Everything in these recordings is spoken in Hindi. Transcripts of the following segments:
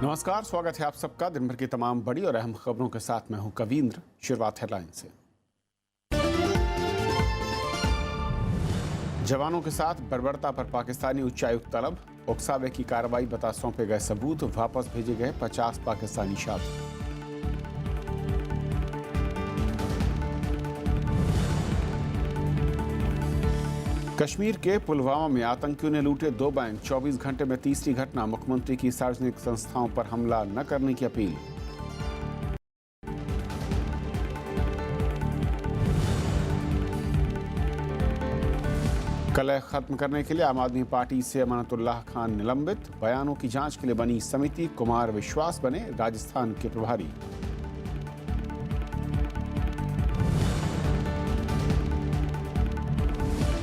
नमस्कार, स्वागत है आप सबका दिन भर की तमाम बड़ी और अहम खबरों के साथ। मैं हूं कवींद्र। शुरुआत हेडलाइन से। जवानों के साथ बर्बरता पर पाकिस्तानी उच्चायुक्त तलब। उकसावे की कार्रवाई बता सौंपे गए सबूत। वापस भेजे गए 50 पाकिस्तानी छात्र। कश्मीर के पुलवामा में आतंकियों ने लूटे 2 बैंक। 24 घंटे में तीसरी घटना। मुख्यमंत्री की सार्वजनिक संस्थाओं पर हमला न करने की अपील। कलह खत्म करने के लिए आम आदमी पार्टी से अमानतुल्लाह खान निलंबित। बयानों की जांच के लिए बनी समिति। कुमार विश्वास बने राजस्थान के प्रभारी।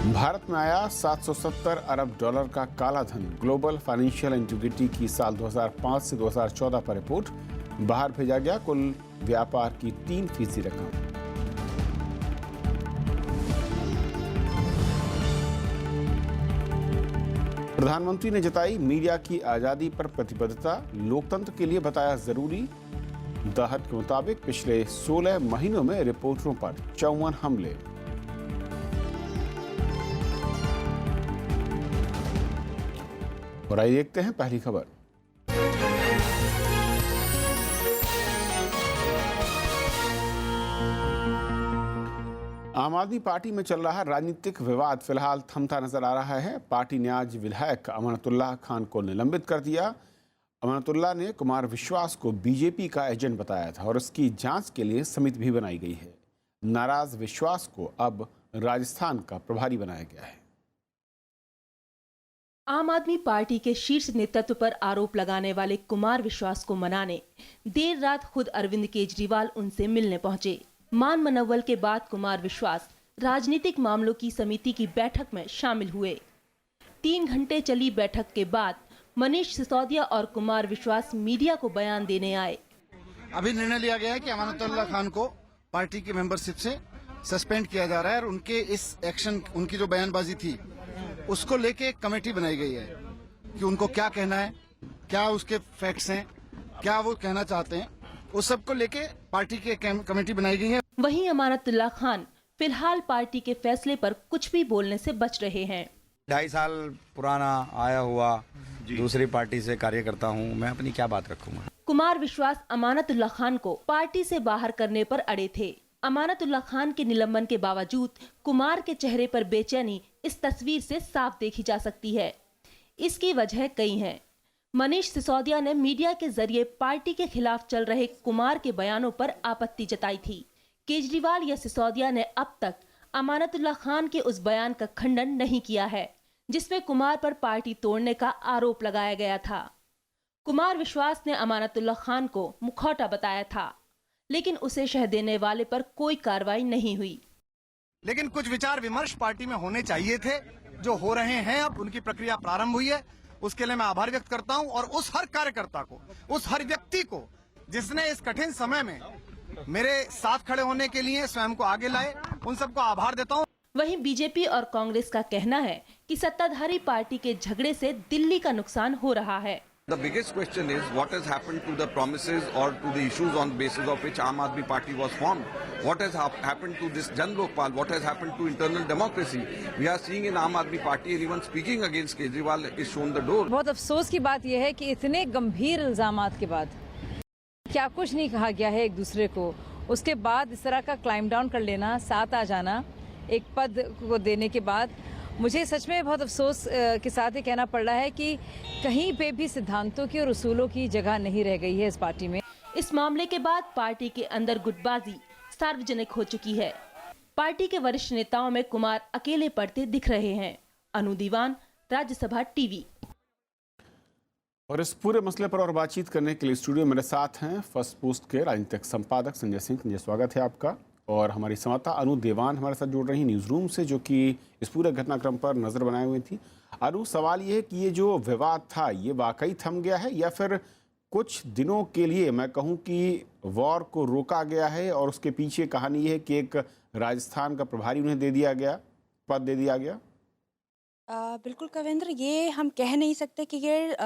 भारत में आया 770 अरब डॉलर का काला धन। ग्लोबल फाइनेंशियल इंटीग्रिटी की साल 2005 से 2014 पर रिपोर्ट। बाहर भेजा गया कुल व्यापार की 3% रकम। प्रधानमंत्री ने जताई मीडिया की आजादी पर प्रतिबद्धता। लोकतंत्र के लिए बताया जरूरी। दाहट के मुताबिक पिछले 16 महीनों में रिपोर्टरों पर 54 हमले। और आइए देखते हैं पहली खबर। आम आदमी पार्टी में चल रहा राजनीतिक विवाद फिलहाल थमता नजर आ रहा है। पार्टी ने आज विधायक अमानतुल्लाह खान को निलंबित कर दिया। अमानतुल्लाह ने कुमार विश्वास को बीजेपी का एजेंट बताया था और उसकी जांच के लिए समिति भी बनाई गई है। नाराज विश्वास को अब राजस्थान का प्रभारी बनाया गया है। आम आदमी पार्टी के शीर्ष नेतृत्व पर आरोप लगाने वाले कुमार विश्वास को मनाने देर रात खुद अरविंद केजरीवाल उनसे मिलने पहुंचे। मान मनव्वल के बाद कुमार विश्वास राजनीतिक मामलों की समिति की बैठक में शामिल हुए। 3 घंटे चली बैठक के बाद मनीष सिसोदिया और कुमार विश्वास मीडिया को बयान देने आए। अभी निर्णय लिया गया है कि अमानतुल्लाह खान को पार्टी की मेंबरशिप से सस्पेंड किया जा रहा है और उनके इस एक्शन, उनकी जो बयानबाजी थी उसको लेके एक कमेटी बनाई गई है कि उनको क्या कहना है, क्या उसके फैक्ट्स हैं, क्या वो कहना चाहते हैं, उस सब को लेके पार्टी की कमेटी बनाई गई है। वहीं अमानतुल्लाह खान फिलहाल पार्टी के फैसले पर कुछ भी बोलने से बच रहे हैं। 2.5 साल पुराना आया हुआ दूसरी पार्टी से कार्यकर्ता हूँ, मैं अपनी क्या बात रखूंगा। कुमार विश्वास अमानतुल्लाह खान को पार्टी से बाहर करने पर अड़े थे। अमानतुल्लाह खान के निलंबन के बावजूद कुमार के चेहरे पर बेचैनी इस तस्वीर से साफ देखी जा सकती है। इसकी वजह कई हैं। मनीष सिसोदिया ने मीडिया के जरिए पार्टी के खिलाफ चल रहे कुमार के बयानों पर आपत्ति जताई थी। केजरीवाल या सिसोदिया ने अब तक अमानतुल्लाह खान के उस बयान का खंडन नहीं किया है जिसमें कुमार पर पार्टी तोड़ने का आरोप लगाया गया था। कुमार विश्वास ने अमानतुल्लाह खान को मुखौटा बताया था, लेकिन उसे शह देने वाले पर कोई कार्रवाई नहीं हुई। लेकिन कुछ विचार विमर्श पार्टी में होने चाहिए थे, जो हो रहे हैं। अब उनकी प्रक्रिया प्रारंभ हुई है, उसके लिए मैं आभार व्यक्त करता हूं और उस हर कार्यकर्ता को, उस हर व्यक्ति को जिसने इस कठिन समय में मेरे साथ खड़े होने के लिए स्वयं को आगे लाए, उन सबको आभार देता हूं। वहीं बीजेपी और कांग्रेस का कहना है कि सत्ताधारी पार्टी के झगड़े से दिल्ली का नुकसान हो रहा है। The biggest question is what has happened to the promises or to the issues on basis of which Aam Aadmi Party was formed. What has happened to this Jan Lokpal? What has happened to internal democracy? We are seeing in Aam Aadmi Party anyone speaking against Kejriwal is shown the door. बहुत अफसोस की बात यह है कि इतने गंभीर इल्जामात के बाद क्या कुछ नहीं कहा गया है एक दूसरे को, उसके बाद इस तरह का क्लाइम डाउन कर लेना, साथ आ जाना एक पद को देने के बाद, मुझे सच में बहुत अफसोस के साथ ही कहना पड़ रहा है कि कहीं पे भी सिद्धांतों की और उसूलों की जगह नहीं रह गई है इस पार्टी में। इस मामले के बाद पार्टी के अंदर गुटबाजी सार्वजनिक हो चुकी है। पार्टी के वरिष्ठ नेताओं में कुमार अकेले पड़ते दिख रहे हैं। अनु दीवान, राज्यसभा टीवी। और इस पूरे मसले पर और बातचीत करने के लिए स्टूडियो मेरे साथ हैं फर्स्ट पोस्ट के राजनीतिक संपादक संजय सिंह। संजय, स्वागत है आपका। और हमारी संवाददाता अनु देवान हमारे साथ जुड़ रही न्यूज़ रूम से, जो कि इस पूरे घटनाक्रम पर नज़र बनाए हुए थी। अनु, सवाल ये है कि ये जो विवाद था ये वाकई थम गया है या फिर कुछ दिनों के लिए मैं कहूँ कि वॉर को रोका गया है और उसके पीछे कहानी ये है कि एक राजस्थान का प्रभारी उन्हें दे दिया गया, पद दे दिया गया? बिल्कुल कविंद्र, ये हम कह नहीं सकते कि ये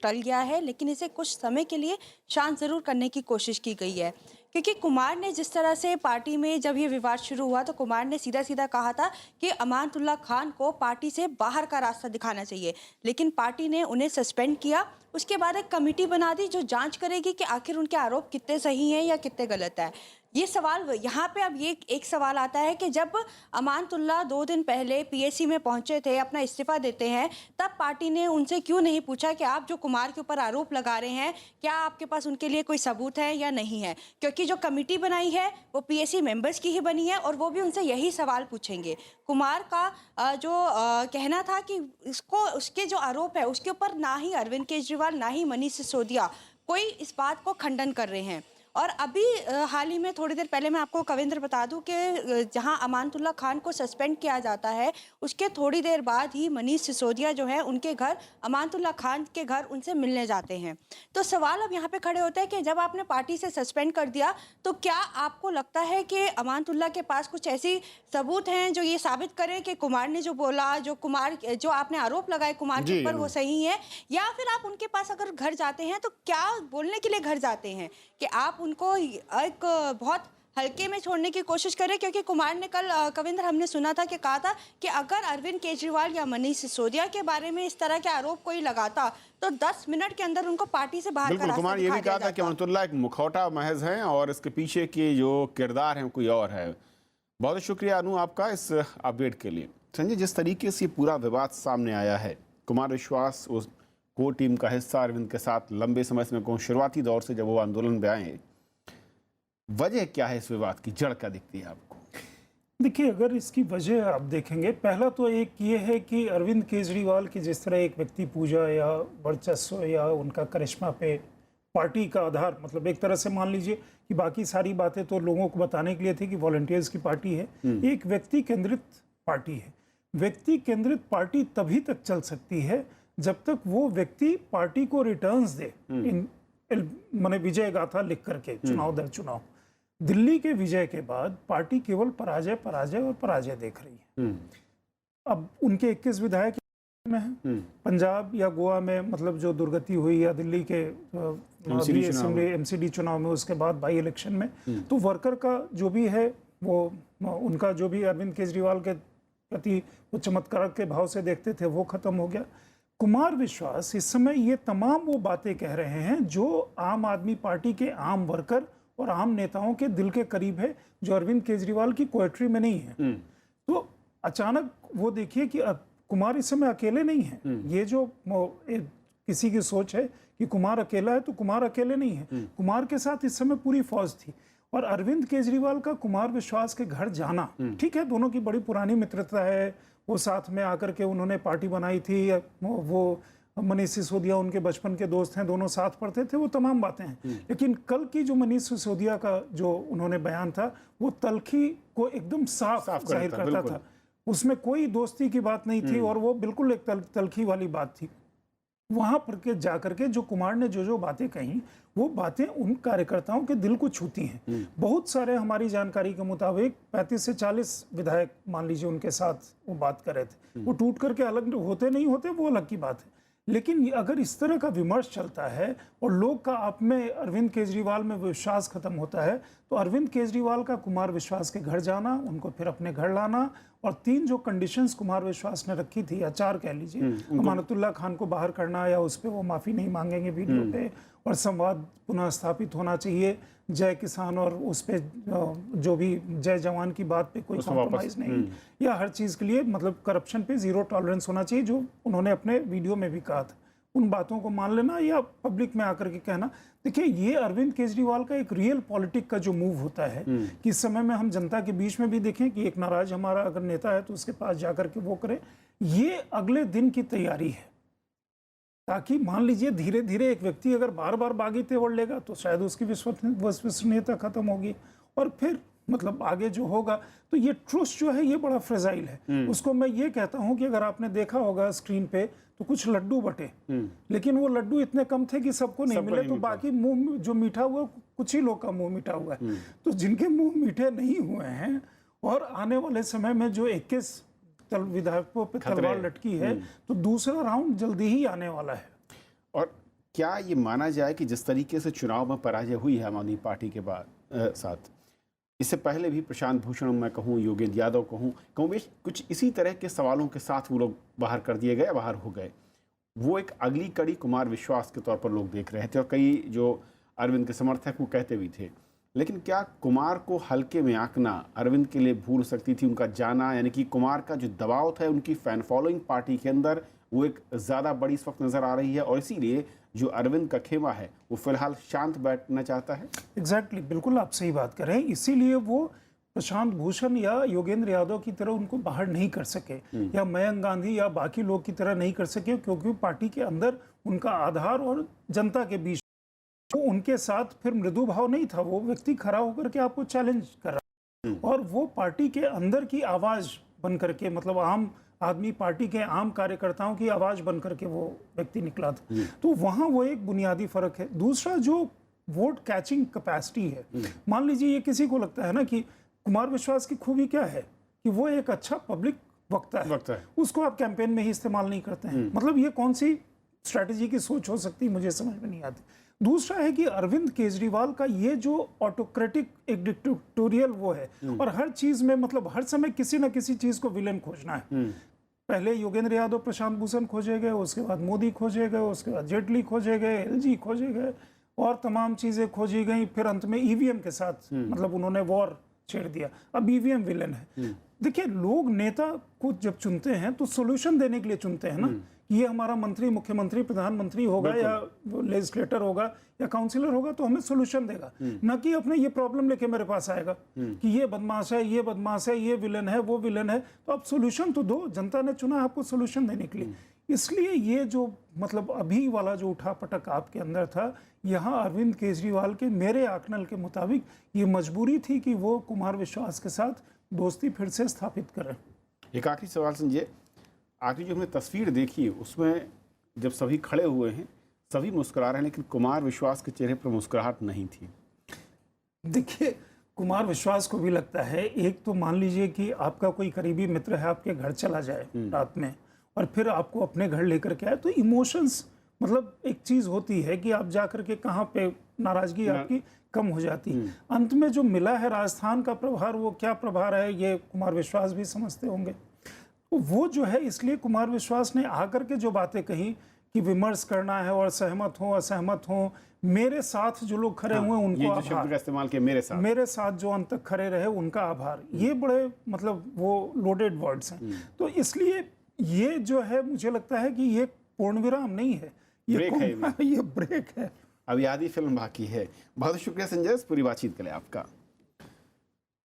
टल गया है, लेकिन इसे कुछ समय के लिए शांत ज़रूर करने की कोशिश की गई है। क्योंकि कुमार ने जिस तरह से पार्टी में जब ये विवाद शुरू हुआ तो कुमार ने सीधा सीधा कहा था कि अमानतुल्लाह खान को पार्टी से बाहर का रास्ता दिखाना चाहिए, लेकिन पार्टी ने उन्हें सस्पेंड किया। उसके बाद एक कमेटी बना दी जो जांच करेगी कि आखिर उनके आरोप कितने सही हैं या कितने गलत है। ये सवाल यहाँ पे अब ये एक सवाल आता है कि जब अमानतुल्लाह 2 दिन पहले पीएसी में पहुंचे थे, अपना इस्तीफा देते हैं, तब पार्टी ने उनसे क्यों नहीं पूछा कि आप जो कुमार के ऊपर आरोप लगा रहे हैं, क्या आपके पास उनके लिए कोई सबूत है या नहीं है? क्योंकि जो कमेटी बनाई है वो पीएसी मेंबर्स की ही बनी है और वो भी उनसे यही सवाल पूछेंगे। कुमार का जो कहना था कि उसके जो आरोप है उसके ऊपर ना ही अरविंद केजरीवाल ना ही मनीष सिसोदिया कोई इस बात को खंडन कर रहे हैं। और अभी हाल ही में थोड़ी देर पहले मैं आपको कविंद्र बता दूं कि जहां अमानतुल्लाह खान को सस्पेंड किया जाता है, उसके थोड़ी देर बाद ही मनीष सिसोदिया जो है उनके घर, अमानतुल्लाह खान के घर उनसे मिलने जाते हैं। तो सवाल अब यहाँ पे खड़े होते हैं कि जब आपने पार्टी से सस्पेंड कर दिया तो क्या आपको लगता है कि अमानतुल्लाह के पास कुछ ऐसी सबूत हैं जो ये साबित करें कि कुमार ने जो बोला, जो आपने आरोप लगाए कुमार के ऊपर, वो सही है? या फिर आप उनके पास अगर घर जाते हैं तो क्या बोलने के लिए घर जाते हैं कि आप उनको एक बहुत हल्के में छोड़ने की कोशिश करें? क्योंकि कुमार ने कल कविंद्र हमने सुना था कि कहा था कि अगर अरविंद केजरीवाल या मनीष सिसोदिया के बारे में इस तरह के आरोप कोई लगाता तो 10 मिनट के अंदर उनको पार्टी से बाहर का रास्ता कुमार ये भी कहा था कि अमानतुल्लाह एक मुखौटा महज है और इसके पीछे के जो किरदार है कोई और है। बहुत शुक्रिया अनु आपका इस अपडेट के लिए। संजय, जिस तरीके से पूरा विवाद सामने आया है, कुमार विश्वास उस कोर टीम का हिस्सा अरविंद के साथ लंबे समय से, मैं कहूँ शुरुआती दौर से जब वो आंदोलन में आए, वजह क्या है इस विवाद की, जड़ क्या दिखती है आपको? देखिए, अगर इसकी वजह आप देखेंगे, पहला तो एक ये है कि अरविंद केजरीवाल की जिस तरह एक व्यक्ति पूजा या वर्चस्व या उनका करिश्मा पे पार्टी का आधार, मतलब एक तरह से मान लीजिए कि बाकी सारी बातें तो लोगों को बताने के लिए थी कि वॉलंटियर्स की पार्टी है, एक व्यक्ति केंद्रित पार्टी है। व्यक्ति केंद्रित पार्टी तभी तक चल सकती है जब तक वो व्यक्ति पार्टी को रिटर्न्स दे, माने विजय गाथा लिख करके चुनाव दर चुनाव। दिल्ली के विजय के बाद पार्टी केवल पराजय पराजय और पराजय देख रही है। अब उनके 21 विधायक में है, पंजाब या गोवा में मतलब जो दुर्गति हुई, या दिल्ली के एमसीडी चुनाव में, उसके बाद बाई इलेक्शन में, तो वर्कर का जो भी है वो उनका जो भी अरविंद केजरीवाल के प्रति वो चमत्कार के भाव से देखते थे वो खत्म हो गया। कुमार विश्वास इस समय ये तमाम वो बातें कह रहे हैं जो आम आदमी पार्टी के आम वर्कर और आम नेताओं के दिल के करीब है, जो अरविंद केजरीवाल की पोएट्री में नहीं है। तो अचानक वो देखिए कि कुमार इस समय अकेले नहीं है। ये जो किसी की सोच है कि कुमार अकेला है, तो कुमार अकेले नहीं है। कुमार के साथ इस समय पूरी फौज थी। और अरविंद केजरीवाल का कुमार विश्वास के घर जाना, ठीक है, दोनों की बड़ी पुरानी मित्रता है, वो साथ में आकर के उन्होंने पार्टी बनाई थी, वो मनीष सिसोदिया उनके बचपन के दोस्त हैं, दोनों साथ पढ़ते थे, वो तमाम बातें हैं। लेकिन कल की जो मनीष सिसोदिया का जो उन्होंने बयान था, वो तलखी को एकदम साफ जाहिर करता था। उसमें कोई दोस्ती की बात नहीं थी और वो बिल्कुल एक तलखी वाली बात थी। वहां पर के जाकर के जो कुमार ने जो बातें कही, वो बातें उन कार्यकर्ताओं के दिल को छूती हैं। बहुत सारे, हमारी जानकारी के मुताबिक 35 से 40 विधायक मान लीजिए उनके साथ वो बात कर रहे थे। वो टूट करके अलग होते नहीं होते, वो अलग की बात है। लेकिन अगर इस तरह का विमर्श चलता है और लोग का आप में अरविंद केजरीवाल में विश्वास खत्म होता है, तो अरविंद केजरीवाल का कुमार विश्वास के घर जाना, उनको फिर अपने घर लाना, और 3 जो कंडीशंस कुमार विश्वास ने रखी थी, या 4 कह लीजिए, अमानतुल्लाह खान को बाहर करना, या उस पर वो माफ़ी नहीं मांगेंगे वीडियो पे, और संवाद पुनः स्थापित होना चाहिए, जय किसान और उस पे जो भी जय जवान की बात पे कोई कॉम्प्रोमाइज़ नहीं, या हर चीज़ के लिए मतलब करप्शन पे 0 टॉलरेंस होना चाहिए, जो उन्होंने अपने वीडियो में भी कहा था। उन बातों को मान लेना या पब्लिक में आकर के कहना, देखिए ये अरविंद केजरीवाल का एक रियल पॉलिटिक का जो मूव होता है कि इस समय में हम जनता के बीच में भी देखें कि एक नाराज हमारा अगर नेता है तो उसके पास जाकर के वो करें, ये अगले दिन की तैयारी है। ताकि मान लीजिए धीरे धीरे एक व्यक्ति अगर बार बार बागी तेवर लेगा तो शायद उसकी विश्वसनीयता खत्म होगी, और फिर मतलब आगे जो होगा, तो ये ट्रुथ जो है ये बड़ा फ्रेजाइल है। उसको मैं ये कहता हूं कि अगर आपने देखा होगा स्क्रीन पे तो कुछ लड्डू बटे, लेकिन वो लड्डू इतने कम थे कि सबको नहीं मिले, तो बाकी मुंह जो मीठा हुआ, कुछ ही लोग का मुंह मीठा हुआ है। तो जिनके मुंह मीठे नहीं हुए हैं और आने वाले समय में जो 21 विधायकों पे खतरे। तलवार लटकी है, तो दूसरा राउंड जल्दी ही आने वाला है। और क्या ये माना जाए कि जिस तरीके से चुनाव में पराजय हुई है आम आदमी पार्टी के बाद साथ, इससे पहले भी प्रशांत भूषण मैं कहूँ, योगेंद्र यादव कहूँ कुछ इसी तरह के सवालों के साथ वो लोग बाहर कर दिए गए, बाहर हो गए। वो एक अगली कड़ी कुमार विश्वास के तौर पर लोग देख रहे थे और कई जो अरविंद के समर्थक वो कहते भी थे। लेकिन क्या कुमार को हल्के में आंकना अरविंद के लिए भूल सकती थी उनका जाना, यानी कि कुमार का जो दबाव था उनकी फैन फॉलोइंग पार्टी के अंदर वो एक ज़्यादा बड़ी इस वक्त नज़र आ रही है और इसीलिए जो अरविंद का खेमा है वो फिलहाल शांत बैठना चाहता है। एग्जैक्टली, बिल्कुल आप सही बात कर रहे हैं। इसीलिए वो प्रशांत भूषण या योगेंद्र यादव की तरह उनको बाहर नहीं कर सके या मयंक गांधी या बाकी लोग की तरह नहीं कर सके, क्योंकि पार्टी के अंदर उनका आधार और जनता के बीच तो उनके साथ फिर मृदु भाव नहीं था। वो व्यक्ति खड़ा होकर के आपको चैलेंज कर रहा और वो पार्टी के अंदर की आवाज बन करके, मतलब आम आदमी पार्टी के आम कार्यकर्ताओं की आवाज बन करके वो व्यक्ति निकला था। तो वहां वो एक बुनियादी फर्क है। दूसरा जो वोट कैचिंग कैपेसिटी है, मान लीजिए ये किसी को लगता है ना कि कुमार विश्वास की खूबी क्या है कि वो एक अच्छा पब्लिक वक्ता है, उसको आप कैंपेन में ही इस्तेमाल नहीं करते हैं। मतलब ये कौन सी स्ट्रैटेजी की सोच हो सकती है, मुझे समझ में नहीं आती। दूसरा है कि अरविंद केजरीवाल का ये जो ऑटोक्रेटिक एक डिक्टेटोरियल वो है और हर चीज में मतलब हर समय किसी ना किसी चीज को विलेन खोजना है। पहले योगेंद्र यादव प्रशांत भूषण खोजे गए, उसके बाद मोदी खोजे गए, उसके बाद जेटली खोजे गए, एलजी खोजे गए और तमाम चीजें खोजी गई। फिर अंत में ईवीएम के साथ मतलब उन्होंने वॉर छेड़ दिया। अब ईवीएम विलेन है। देखिए, लोग नेता को जब चुनते हैं तो सोल्यूशन देने के लिए चुनते हैं ना। ये हमारा मंत्री, मुख्यमंत्री, प्रधानमंत्री होगा या लेजिस्लेटर होगा या काउंसिलर होगा तो हमें सोल्यूशन देगा, न कि अपने ये प्रॉब्लम लेके मेरे पास आएगा कि ये बदमाश है, ये बदमाश है, ये विलन है, वो विलन है। तो आप सोल्यूशन तो दो, जनता ने चुना आपको सोल्यूशन देने के लिए। इसलिए ये जो मतलब अभी वाला जो उठापटक आपके अंदर था, यहाँ अरविंद केजरीवाल के मेरे आकलन के मुताबिक ये मजबूरी थी कि वो कुमार विश्वास के साथ दोस्ती फिर से स्थापित करें। एक आखिरी सवाल संजय, आखिरी जो हमने तस्वीर देखी उसमें जब सभी खड़े हुए हैं सभी मुस्कुरा रहे हैं, लेकिन कुमार विश्वास के चेहरे पर मुस्कुराहट नहीं थी। देखिए, कुमार विश्वास को भी लगता है, एक तो मान लीजिए कि आपका कोई करीबी मित्र है आपके घर चला जाए रात में और फिर आपको अपने घर लेकर के आए, तो इमोशंस मतलब एक चीज होती है कि आप जाकर के कहाँ पे नाराजगी आपकी कम हो जाती है। अंत में जो मिला है राजस्थान का प्रभार, वो क्या प्रभार है ये कुमार विश्वास भी समझते होंगे। तो वो जो है, इसलिए कुमार विश्वास ने आकर के जो बातें कही कि विमर्श करना है और सहमत हो असहमत हो, मेरे साथ जो लोग खड़े हुए उनको ये जो शब्द आभार, का इस्तेमाल किया मेरे साथ जो अंत तक खड़े रहे उनका आभार, ये बड़े मतलब वो लोडेड वर्ड्स हैं। तो इसलिए ये जो है मुझे लगता है कि ये पूर्ण विराम नहीं है, ये ब्रेक है। अभी आधी फिल्म बाकी है। बहुत शुक्रिया संजय इस पूरी बातचीत के लिए आपका।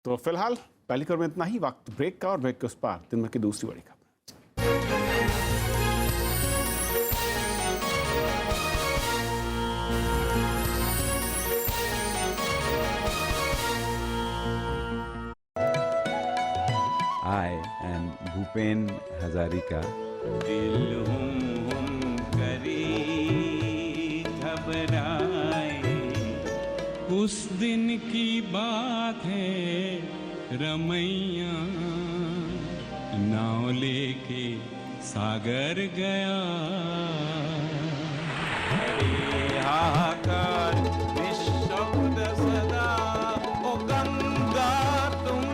तो फिलहाल पहली खबर में इतना ही। वक्त ब्रेक का और ब्रेक के उस पार दिन भर की दूसरी बड़ी खबर। I am Bhupen Hazarika. दिल हम करी घबराए, उस दिन की बात है रमैया, नाव लेके सागर गया। हरे हाहाकार निःशब्द सदा, ओ गंगा तुम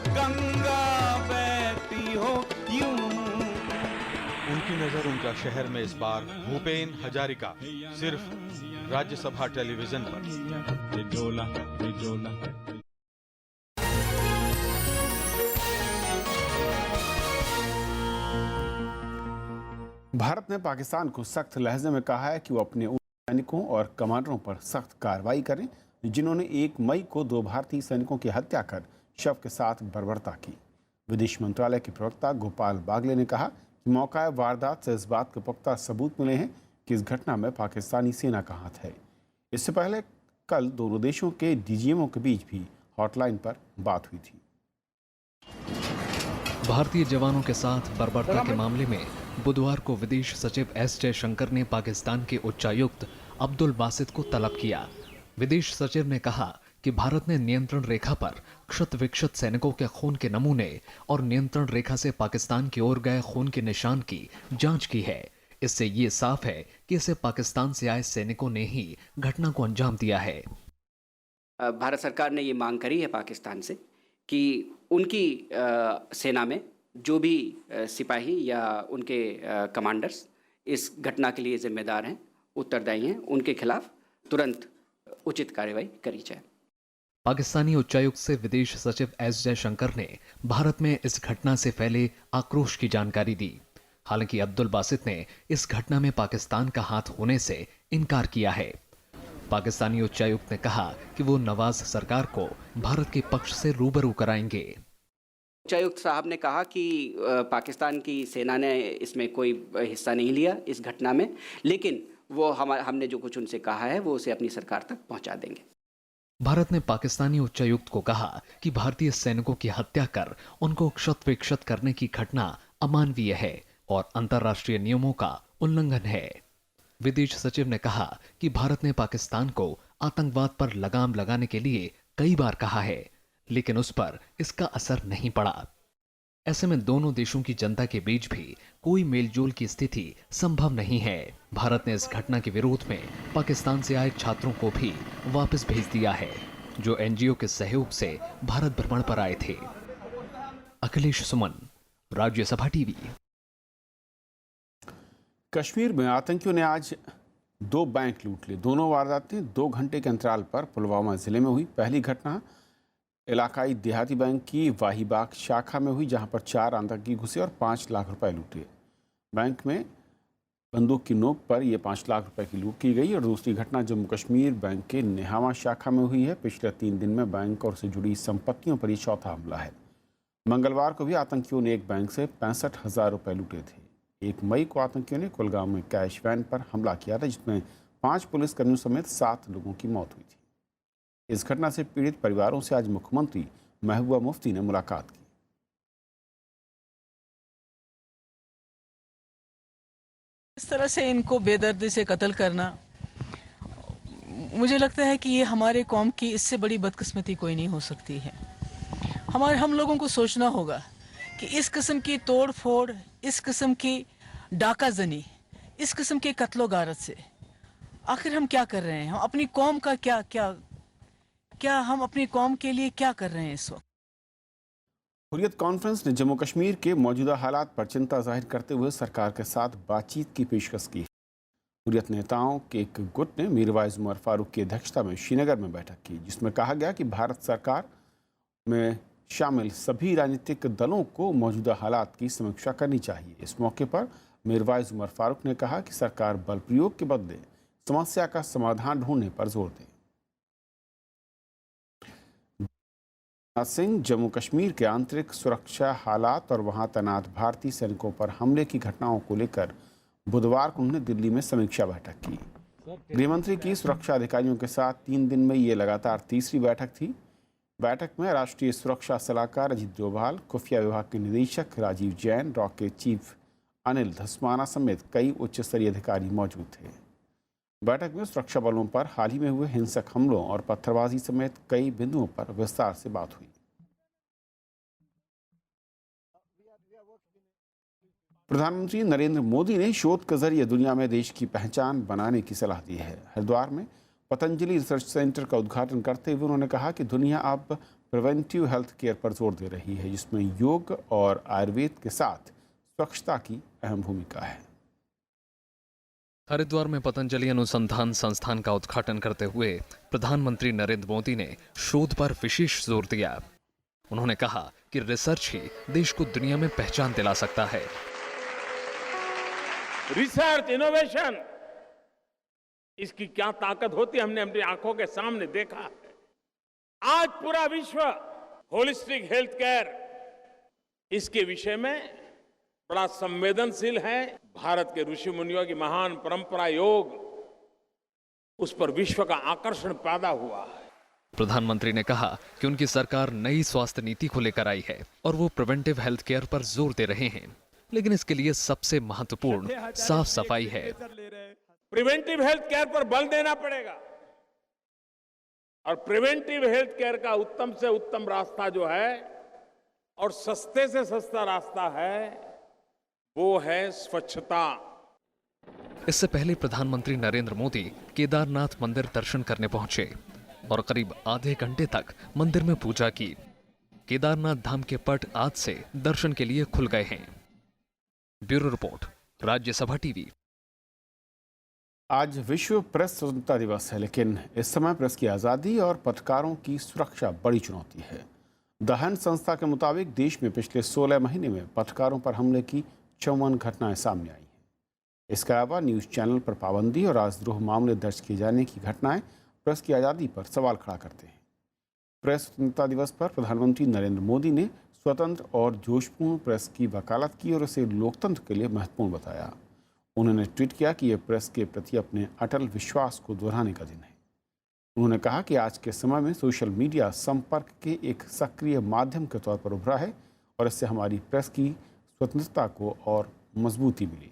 गंगा बहती हो यूं। उनकी नजर उनका शहर में इस बार भूपेन हजारिका, सिर्फ राज्यसभा टेलीविजन पर। डोला डोला। भारत ने पाकिस्तान को सख्त लहजे में कहा है कि वो अपने उन सैनिकों और कमांडरों पर सख्त कार्रवाई करें जिन्होंने 1 मई को 2 भारतीय सैनिकों की हत्या कर शव के साथ बर्बरता की। विदेश मंत्रालय के प्रवक्ता गोपाल बागले ने कहा कि मौका वारदात से इस बात के पुख्ता सबूत मिले हैं कि इस घटना में पाकिस्तानी सेना का हाथ है। इससे पहले कल दोनों देशों के डीजीएमओ के बीच भी हॉटलाइन पर बात हुई थी। भारतीय जवानों के साथ बर्बरता के मामले में बुधवार को विदेश सचिव एस जयशंकर ने पाकिस्तान के उच्चायुक्त अब्दुल बासित को तलब किया। विदेश सचिव ने कहा कि भारत ने नियंत्रण रेखा पर क्षत विक्षत सैनिकों के खून के नमूने और नियंत्रण रेखा से पाकिस्तान की ओर गए खून के निशान की जांच की है। इससे ये साफ है कि इसे पाकिस्तान से आए सैनिकों ने ही घटना को अंजाम दिया है। भारत सरकार ने ये मांग करी है पाकिस्तान से कि उनकी सेना में जो भी सिपाही या उनके कमांडर्स इस घटना के लिए जिम्मेदार हैं, उत्तरदायी हैं, उनके खिलाफ तुरंत उचित कार्रवाई करी जाए। पाकिस्तानी उच्चायुक्त से विदेश सचिव एस जयशंकर ने भारत में इस घटना से फैले आक्रोश की जानकारी दी। हालांकि अब्दुल बासित ने इस घटना में पाकिस्तान का हाथ होने से इनकार किया है। पाकिस्तानी उच्चायुक्त ने कहा कि वो नवाज सरकार को भारत के पक्ष से रूबरू कराएंगे। उच्चायुक्त साहब ने कहा कि पाकिस्तान की सेना ने इसमें कोई हिस्सा नहीं लिया इस घटना में, लेकिन वो हमने जो कुछ उनसे कहा है वो उसे अपनी सरकार तक पहुंचा देंगे। भारत ने पाकिस्तानी उच्चायुक्त को कहा कि भारतीय सैनिकों की हत्या कर उनको क्षत विक्षत करने की घटना अमानवीय है और अंतर्राष्ट्रीय नियमों का उल्लंघन है। विदेश सचिव ने कहा कि भारत ने पाकिस्तान को आतंकवाद पर लगाम लगाने के लिए कई बार कहा है, लेकिन उस पर इसका असर नहीं पड़ा। ऐसे में दोनों देशों की जनता के बीच भी कोई मेलजोल की स्थिति संभव नहीं है। भारत ने इस घटना के विरोध में पाकिस्तान से आए छात्रों को भी वापस भेज दिया है, जो एनजीओ के सहयोग से भारत भ्रमण पर आए थे। अखिलेश सुमन, राज्यसभा टीवी। कश्मीर में आतंकियों ने आज 2 बैंक लूट लिए। दोनों वारदातें 2 घंटे के अंतराल पर पुलवामा जिले में हुई। पहली घटना इलाकाई देहाती बैंक की वाहीबाग शाखा में हुई, जहां पर 4 आतंकी घुसे और 5 लाख रुपए लूटे। बैंक में बंदूक की नोक पर यह 5 लाख रुपए की लूट की गई। और दूसरी घटना जम्मू कश्मीर बैंक के नेहावा शाखा में हुई है। पिछले 3 दिन में बैंक और उससे जुड़ी संपत्तियों पर यह चौथा हमला है। मंगलवार को भी आतंकियों ने एक बैंक से 65,000 रुपए लूटे थे। 1 मई को आतंकियों ने कुलगाम में कैश वैन पर हमला किया था, जिसमें 5 पुलिसकर्मियों समेत 7 लोगों की मौत हुई थी। इस घटना से पीड़ित परिवारों से आज मुख्यमंत्री महबूबा मुफ्ती ने मुलाकात की। इस तरह से इनको बेदर्दी से कत्ल करना, मुझे लगता है कि ये हमारे कौम की इससे बड़ी बदकिस्मती कोई नहीं हो सकती है। हम लोगों को सोचना होगा कि इस किस्म की तोड़ फोड़, इस किस्म की डाका जनी, इस किस्म के कत्लो गारत से आखिर हम क्या कर रहे हैं? हम अपनी कौम का क्या हम अपनी कौम के लिए क्या कर रहे हैं इस वक्त? हुर्रियत कॉन्फ्रेंस ने जम्मू कश्मीर के मौजूदा हालात पर चिंता जाहिर करते हुए सरकार के साथ बातचीत की पेशकश की। हुर्रियत नेताओं के एक गुट ने मीरवाइज उमर फारूक की अध्यक्षता में श्रीनगर में बैठक की, जिसमें कहा गया कि भारत सरकार में शामिल सभी राजनीतिक दलों को मौजूदा हालात की समीक्षा करनी चाहिए। इस मौके पर मीरवाइज उमर फारूक ने कहा कि सरकार बल प्रयोग के बदले समस्या का समाधान ढूंढने पर जोर दे। राजनाथ सिंह जम्मू कश्मीर के आंतरिक सुरक्षा हालात और वहां तैनात भारतीय सैनिकों पर हमले की घटनाओं को लेकर बुधवार को उन्होंने दिल्ली में समीक्षा बैठक की। गृहमंत्री की सुरक्षा अधिकारियों के साथ 3 दिन में ये लगातार तीसरी बैठक थी। बैठक में राष्ट्रीय सुरक्षा सलाहकार अजीत डोभाल, खुफिया विभाग के निदेशक राजीव जैन, रॉ के चीफ अनिल धस्माना समेत कई उच्च स्तरीय अधिकारी मौजूद थे। बैठक में सुरक्षा बलों पर हाल ही में हुए हिंसक हमलों और पत्थरबाजी समेत कई बिंदुओं पर विस्तार से बात हुई। प्रधानमंत्री नरेंद्र मोदी ने शोध के जरिए दुनिया में देश की पहचान बनाने की सलाह दी है। हरिद्वार में पतंजलि रिसर्च सेंटर का उद्घाटन करते हुए उन्होंने कहा कि दुनिया अब प्रिवेंटिव हेल्थ केयर पर जोर दे रही है, जिसमें योग और आयुर्वेद के साथ स्वच्छता की अहम भूमिका है। हरिद्वार में पतंजलि अनुसंधान संस्थान का उद्घाटन करते हुए प्रधानमंत्री नरेंद्र मोदी ने शोध पर विशेष जोर दिया। उन्होंने कहा कि रिसर्च ही देश को दुनिया में पहचान दिला सकता है। रिसर्च, इनोवेशन, इसकी क्या ताकत होती है हमने अपनी आंखों के सामने देखा है। आज पूरा विश्व होलिस्टिक हेल्थ केयर इसके विषय में बड़ा संवेदनशील है। भारत के ऋषि मुनियों की महान परंपरा योग, उस पर विश्व का आकर्षण पैदा हुआ है। प्रधानमंत्री ने कहा कि उनकी सरकार नई स्वास्थ्य नीति को लेकर आई है और वो प्रिवेंटिव हेल्थ केयर पर जोर दे रहे हैं, लेकिन इसके लिए सबसे महत्वपूर्ण साफ सफाई है। प्रिवेंटिव हेल्थ केयर पर बल देना पड़ेगा। और प्रिवेंटिव हेल्थ केयर का उत्तम से उत्तम रास्ता जो है और सस्ते से सस्ता रास्ता है वो है स्वच्छता। इससे पहले प्रधानमंत्री नरेंद्र मोदी केदारनाथ मंदिर दर्शन करने पहुंचे और करीब आधे घंटे तक मंदिर में पूजा की। केदारनाथ धाम के पट आज से दर्शन के लिए खुल गए हैं। Bureau report, Rajya Sabha TV. आज विश्व प्रेस स्वतंत्रता दिवस है, लेकिन इस समय प्रेस की आज़ादी और पत्रकारों की सुरक्षा बड़ी चुनौती है। द हिंद संस्था के मुताबिक देश में पिछले 16 महीने में पत्रकारों पर हमले की 54 घटनाएं सामने आई हैं। इसके अलावा न्यूज़ चैनल पर पाबंदी और राजद्रोह मामले दर्ज किए जाने की घटनाएं प्रेस की आज़ादी पर सवाल खड़ा करते हैं। प्रेस स्वतंत्रता दिवस पर प्रधानमंत्री नरेंद्र मोदी ने स्वतंत्र और जोशपूर्ण प्रेस की वकालत की और इसे लोकतंत्र के लिए महत्वपूर्ण बताया। उन्होंने ट्वीट किया कि यह प्रेस के प्रति अपने अटल विश्वास को दोहराने का दिन है। उन्होंने कहा कि आज के समय में सोशल मीडिया संपर्क के एक सक्रिय माध्यम के तौर पर उभरा है और इससे हमारी प्रेस की स्वतंत्रता को और मजबूती मिली है।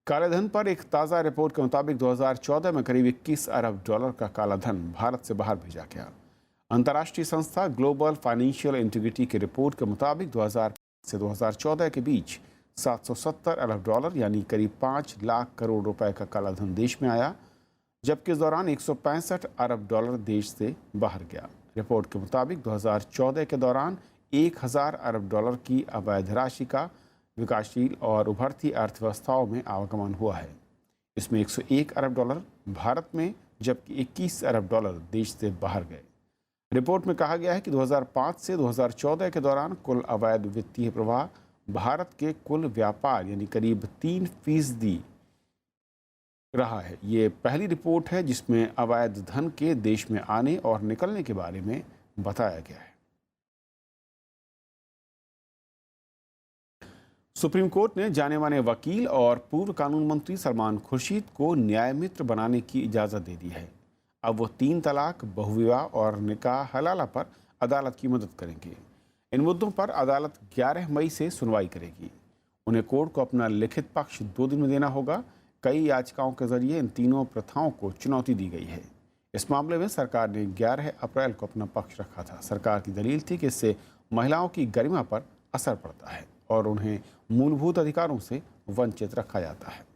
कालेधन पर एक ताज़ा रिपोर्ट के मुताबिक 2014 में करीब 21 अरब डॉलर का कालाधन भारत से बाहर भेजा गया। अंतर्राष्ट्रीय संस्था ग्लोबल फाइनेंशियल इंटीग्रिटी की रिपोर्ट के मुताबिक 2000 से 2014 के बीच 770 अरब डॉलर यानी करीब 5 लाख करोड़ रुपए का कालाधन देश में आया, जबकि इस दौरान 165 अरब डॉलर देश से बाहर गया। रिपोर्ट के मुताबिक 2014 के दौरान 1000 अरब डॉलर की अवैध राशि का विकासशील और उभरती अर्थव्यवस्थाओं में आवागमन हुआ है। इसमें 101 अरब डॉलर भारत में जबकि 21 अरब डॉलर देश से बाहर गए। रिपोर्ट में कहा गया है कि 2005 से 2014 के दौरान कुल अवैध वित्तीय प्रवाह भारत के कुल व्यापार यानी करीब 3% रहा है। ये पहली रिपोर्ट है जिसमें अवैध धन के देश में आने और निकलने के बारे में बताया गया है। सुप्रीम कोर्ट ने जाने माने वकील और पूर्व कानून मंत्री सलमान खुर्शीद को न्याय मित्र बनाने की इजाज़त दे दी है। अब वो 3 तलाक, बहुविवाह और निकाह हलाला पर अदालत की मदद करेंगे। इन मुद्दों पर अदालत 11 मई से सुनवाई करेगी। उन्हें कोर्ट को अपना लिखित पक्ष 2 दिन में देना होगा। कई याचिकाओं के जरिए इन तीनों प्रथाओं को चुनौती दी गई है। इस मामले में सरकार ने 11 अप्रैल को अपना पक्ष रखा था। सरकार की दलील थी कि इससे महिलाओं की गरिमा पर असर पड़ता है और उन्हें मूलभूत अधिकारों से वंचित रखा जाता है।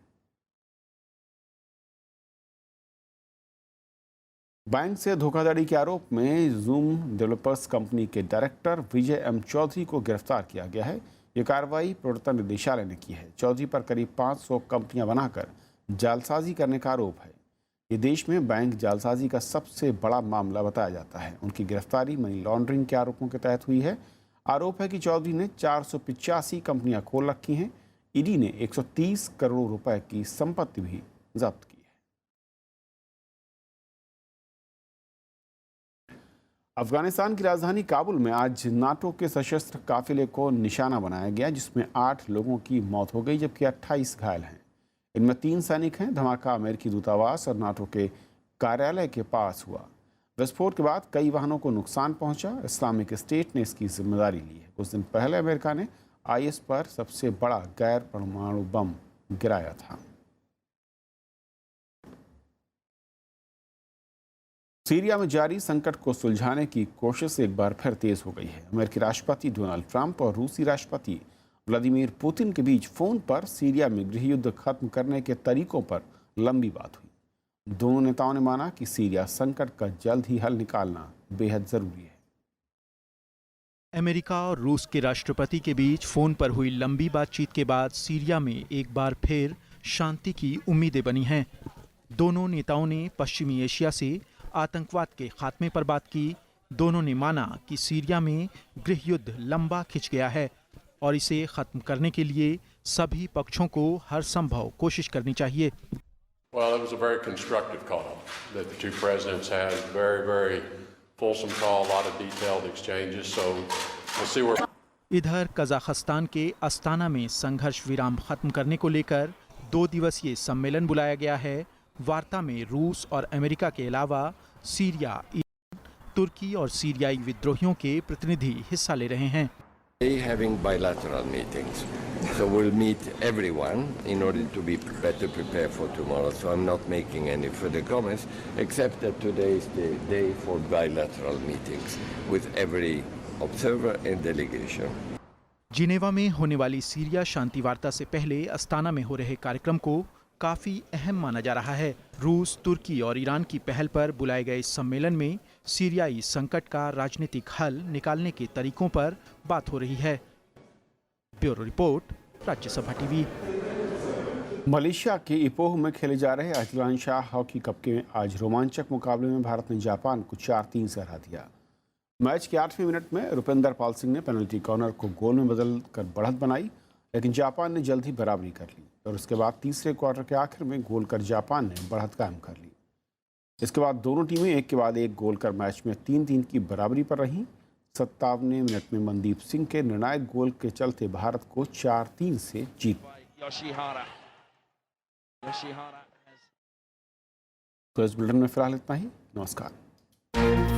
बैंक से धोखाधड़ी के आरोप में जूम डेवलपर्स कंपनी के डायरेक्टर विजय एम चौधरी को गिरफ्तार किया गया है। ये कार्रवाई प्रवर्तन निदेशालय ने की है। चौधरी पर करीब 500 कंपनियां बनाकर जालसाजी करने का आरोप है। ये देश में बैंक जालसाजी का सबसे बड़ा मामला बताया जाता है। उनकी गिरफ्तारी मनी लॉन्ड्रिंग के आरोपों के तहत हुई है। आरोप है कि चौधरी ने 485 कंपनियां खोल रखी हैं। ईडी ने 130 करोड़ रुपए की संपत्ति भी जब्त की है। अफगानिस्तान की राजधानी काबुल में आज नाटो के सशस्त्र काफिले को निशाना बनाया गया, जिसमें 8 लोगों की मौत हो गई जबकि 28 घायल हैं। इनमें 3 सैनिक हैं। धमाका अमेरिकी दूतावास और नाटो के कार्यालय के पास हुआ। विस्फोट के बाद कई वाहनों को नुकसान पहुंचा। इस्लामिक स्टेट ने इसकी जिम्मेदारी ली है। कुछ दिन पहले अमेरिका ने आईएस पर सबसे बड़ा गैर परमाणु बम गिराया था। सीरिया में जारी संकट को सुलझाने की कोशिश एक बार फिर तेज हो गई है। अमेरिकी राष्ट्रपति डोनाल्ड ट्रंप और रूसी राष्ट्रपति व्लादिमीर पुतिन के बीच फोन पर सीरिया में गृह युद्ध खत्म करने के तरीकों पर लंबी बात हुई। दोनों नेताओं ने माना कि सीरिया संकट का जल्द ही हल निकालना बेहद जरूरी है। अमेरिका और रूस के राष्ट्रपति के बीच फोन पर हुई लंबी बातचीत के बाद सीरिया में एक बार फिर शांति की उम्मीदें बनी हैं। दोनों नेताओं ने पश्चिमी एशिया से आतंकवाद के खात्मे पर बात की। दोनों ने माना कि सीरिया में गृह युद्ध लंबा खिंच गया है और इसे खत्म करने के लिए सभी पक्षों को हर संभव कोशिश करनी चाहिए। Well, it was a very constructive call that the two presidents had. Very fulsome call, a lot of detailed exchanges. So we'll see where. इधर कजाकिस्तान के अस्ताना में संघर्ष विराम खत्म करने को लेकर 2 दिवसीय सम्मेलन बुलाया गया है। वार्ता में रूस और अमेरिका के अलावा सीरिया, ईरान, तुर्की और सीरियाई विद्रोहियों के प्रतिनिधि हिस्सा ले रहे हैं। Having bilateral meetings So we'll meet everyone in order to be better prepared for tomorrow. So I'm not making any further comments, except that today is the day for bilateral meetings with every observer and delegation. Geneva में होने वाली सीरिया शांति वार्ता से पहले अस्ताना में हो रहे कार्यक्रम को काफी अहम माना जा रहा है। रूस, तुर्की और ईरान की पहल पर बुलाए गए इस सम्मेलन में सीरियाई संकट का राजनीतिक हल निकालने के तरीकों पर बात हो रही है। Bureau report, Rajya Sabha TV. Malaysia के इपोह में खेले जा रहे अजलान शाह हॉकी कप के आज रोमांचक मुकाबले में भारत ने जापान को 4-3 से हरा दिया। मैच के 8वें मिनट में रुपिंदर पाल सिंह ने पेनल्टी कॉर्नर को गोल में बदल कर बढ़त बनाई, लेकिन जापान ने जल्द ही बराबरी कर ली और उसके बाद तीसरे क्वार्टर के आखिर में गोल कर जापान ने बढ़त कायम कर ली। इसके बाद दोनों टीमें एक के बाद एक गोल कर मैच में 3-3 की बराबरी पर रहीं। 57वें मिनट में मनदीप सिंह के निर्णायक गोल के चलते भारत को 4-3 से जीत। तो इस बुलेटिन में फिलहाल इतना ही। नमस्कार।